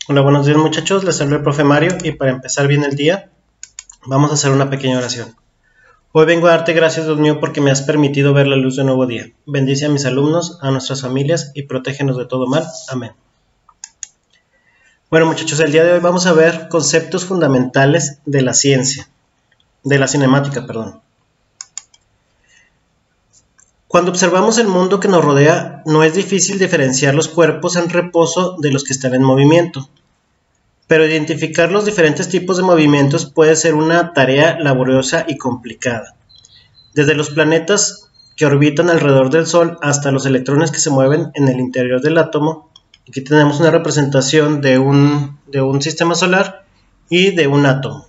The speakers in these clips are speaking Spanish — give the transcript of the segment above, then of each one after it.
Hola, buenos días muchachos, les habla el profe Mario y para empezar bien el día vamos a hacer una pequeña oración. Hoy vengo a darte gracias, Dios mío, porque me has permitido ver la luz de un nuevo día. Bendice a mis alumnos, a nuestras familias y protégenos de todo mal. Amén. Bueno muchachos, el día de hoy vamos a ver conceptos fundamentales de la ciencia, de la cinemática, perdón. Cuando observamos el mundo que nos rodea, no es difícil diferenciar los cuerpos en reposo de los que están en movimiento. Pero identificar los diferentes tipos de movimientos puede ser una tarea laboriosa y complicada. Desde los planetas que orbitan alrededor del Sol hasta los electrones que se mueven en el interior del átomo. Aquí tenemos una representación de un sistema solar y de un átomo.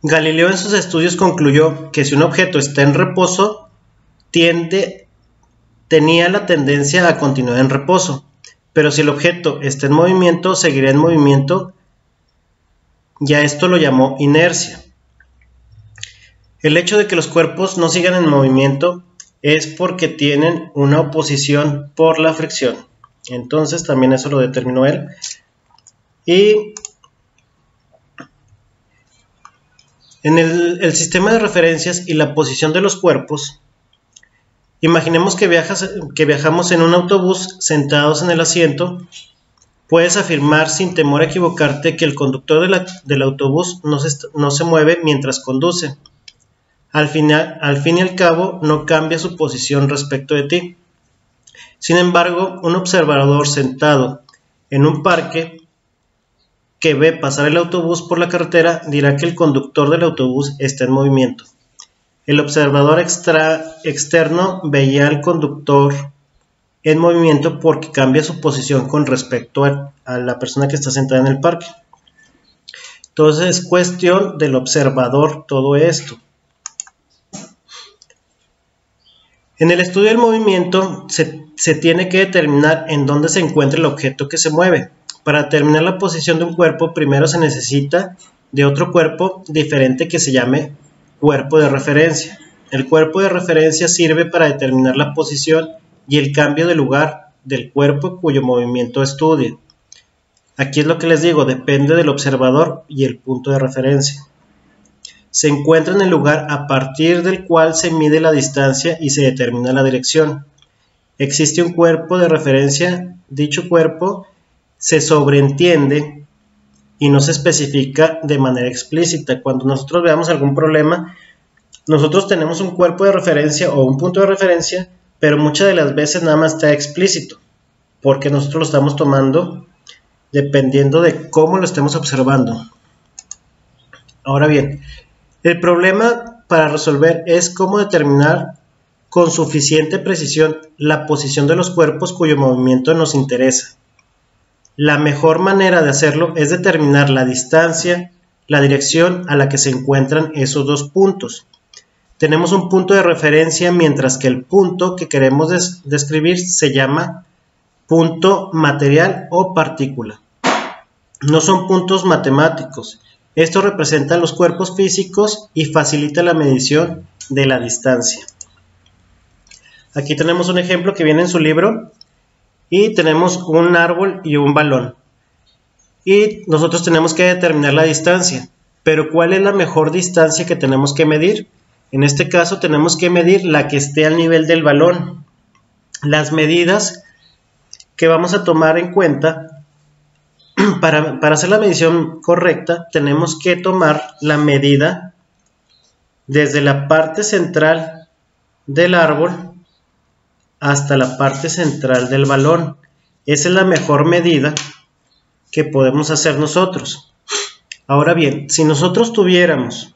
Galileo en sus estudios concluyó que si un objeto está en reposo, tenía la tendencia a continuar en reposo, pero si el objeto está en movimiento, seguirá en movimiento. Ya esto lo llamó inercia. El hecho de que los cuerpos no sigan en movimiento es porque tienen una oposición por la fricción. Entonces también eso lo determinó él. Y en el sistema de referencias y la posición de los cuerpos, imaginemos que viajamos en un autobús sentados en el asiento. Puedes afirmar sin temor a equivocarte que el conductor del autobús no se mueve mientras conduce. Al fin y al cabo, no cambia su posición respecto de ti. Sin embargo, un observador sentado en un parque que ve pasar el autobús por la carretera dirá que el conductor del autobús está en movimiento. El observador externo veía al conductor en movimiento porque cambia su posición con respecto a la persona que está sentada en el parque. Entonces es cuestión del observador todo esto. En el estudio del movimiento se tiene que determinar en dónde se encuentra el objeto que se mueve. Para determinar la posición de un cuerpo, primero se necesita de otro cuerpo diferente que se llame cuerpo de referencia. El cuerpo de referencia sirve para determinar la posición y el cambio de lugar del cuerpo cuyo movimiento estudia. Aquí es lo que les digo, depende del observador y el punto de referencia. Se encuentra en el lugar a partir del cual se mide la distancia y se determina la dirección. Existe un cuerpo de referencia, dicho cuerpo se sobreentiende y no se especifica de manera explícita. Cuando nosotros veamos algún problema, nosotros tenemos un cuerpo de referencia o un punto de referencia, pero muchas de las veces nada más está explícito, porque nosotros lo estamos tomando dependiendo de cómo lo estemos observando. Ahora bien, el problema para resolver es cómo determinar con suficiente precisión la posición de los cuerpos cuyo movimiento nos interesa. La mejor manera de hacerlo es determinar la distancia, la dirección a la que se encuentran esos dos puntos. Tenemos un punto de referencia, mientras que el punto que queremos describir se llama punto material o partícula. No son puntos matemáticos. Esto representa los cuerpos físicos y facilita la medición de la distancia. Aquí tenemos un ejemplo que viene en su libro. Y tenemos un árbol y un balón. Y nosotros tenemos que determinar la distancia. Pero ¿cuál es la mejor distancia que tenemos que medir? En este caso tenemos que medir la que esté al nivel del balón. Las medidas que vamos a tomar en cuenta, para hacer la medición correcta, tenemos que tomar la medida desde la parte central del árbol hasta la parte central del balón. Esa es la mejor medida que podemos hacer nosotros. Ahora bien, si nosotros tuviéramos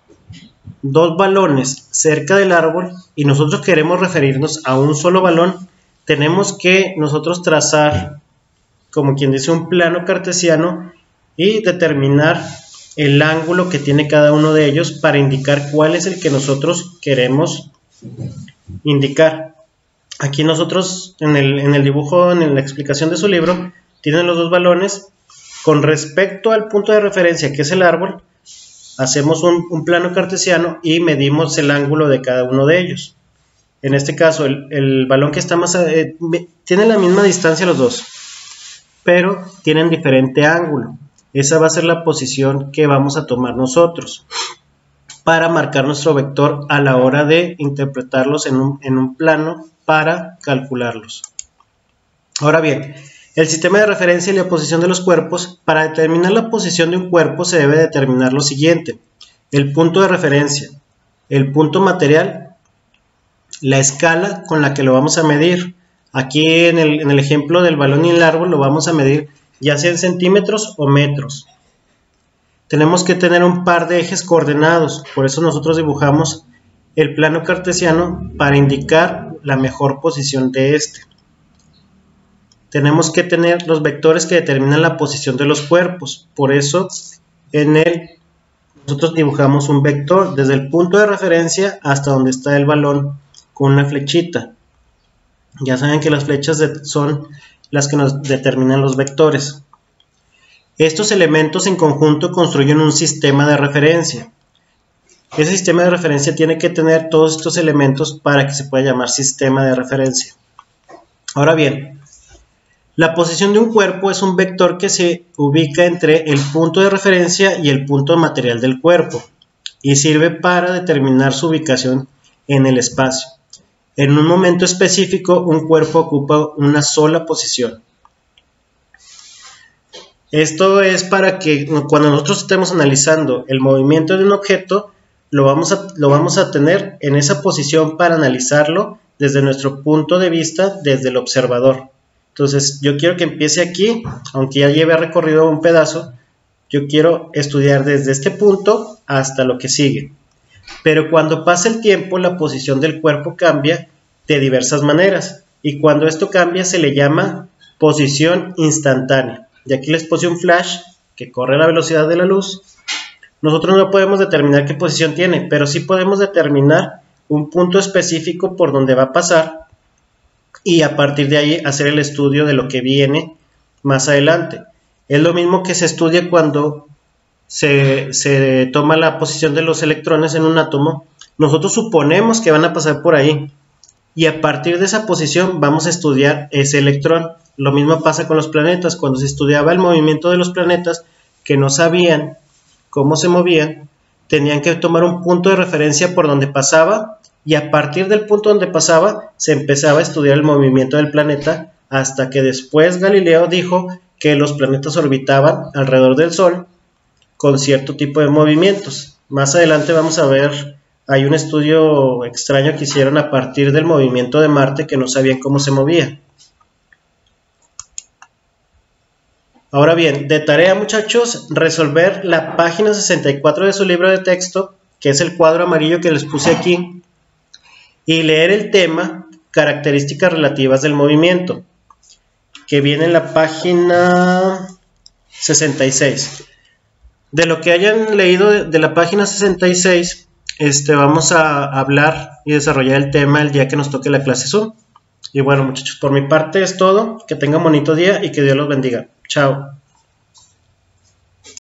dos balones cerca del árbol y nosotros queremos referirnos a un solo balón, tenemos que nosotros trazar, como quien dice, un plano cartesiano y determinar el ángulo que tiene cada uno de ellos para indicar cuál es el que nosotros queremos indicar. Aquí nosotros en el dibujo, en la explicación de su libro, tienen los dos balones. Con respecto al punto de referencia, que es el árbol, hacemos un plano cartesiano y medimos el ángulo de cada uno de ellos. En este caso, el balón que está más... tiene la misma distancia los dos. pero tienen diferente ángulo. Esa va a ser la posición que vamos a tomar nosotros para marcar nuestro vector a la hora de interpretarlos en un plano para calcularlos. Ahora bien, el sistema de referencia y la posición de los cuerpos. Para determinar la posición de un cuerpo se debe determinar lo siguiente: el punto de referencia, el punto material, la escala con la que lo vamos a medir. Aquí en el ejemplo del balón y el árbol lo vamos a medir ya sea en centímetros o metros. Tenemos que tener un par de ejes coordenados, por eso nosotros dibujamos el plano cartesiano para indicar la mejor posición de este. Tenemos que tener los vectores que determinan la posición de los cuerpos, por eso nosotros dibujamos un vector desde el punto de referencia hasta donde está el balón con una flechita. Ya saben que las flechas son las que nos determinan los vectores. Estos elementos en conjunto construyen un sistema de referencia. Ese sistema de referencia tiene que tener todos estos elementos para que se pueda llamar sistema de referencia. Ahora bien, la posición de un cuerpo es un vector que se ubica entre el punto de referencia y el punto material del cuerpo y sirve para determinar su ubicación en el espacio. En un momento específico, un cuerpo ocupa una sola posición. Esto es para que cuando nosotros estemos analizando el movimiento de un objeto, lo vamos a tener en esa posición para analizarlo desde nuestro punto de vista, desde el observador. Entonces, yo quiero que empiece aquí, aunque ya lleve recorrido un pedazo, yo quiero estudiar desde este punto hasta lo que sigue. Pero cuando pasa el tiempo, la posición del cuerpo cambia de diversas maneras. Y cuando esto cambia, se le llama posición instantánea. Y aquí les puse un flash que corre a la velocidad de la luz. Nosotros no podemos determinar qué posición tiene, pero sí podemos determinar un punto específico por donde va a pasar y a partir de ahí hacer el estudio de lo que viene más adelante. Es lo mismo que se estudia cuando se toma la posición de los electrones en un átomo. Nosotros suponemos que van a pasar por ahí y a partir de esa posición vamos a estudiar ese electrón. Lo mismo pasa con los planetas. Cuando se estudiaba el movimiento de los planetas que no sabían cómo se movían, tenían que tomar un punto de referencia por donde pasaba y a partir del punto donde pasaba se empezaba a estudiar el movimiento del planeta hasta que después Galileo dijo que los planetas orbitaban alrededor del Sol con cierto tipo de movimientos. Más adelante vamos a ver, hay un estudio extraño que hicieron a partir del movimiento de Marte que no sabían cómo se movía. Ahora bien, de tarea, muchachos, resolver la página 64 de su libro de texto, que es el cuadro amarillo que les puse aquí, y leer el tema características relativas del movimiento, que viene en la página 66. De lo que hayan leído de la página 66, vamos a hablar y desarrollar el tema el día que nos toque la clase Zoom. Y bueno, muchachos, por mi parte es todo. Que tengan un bonito día y que Dios los bendiga. Chao.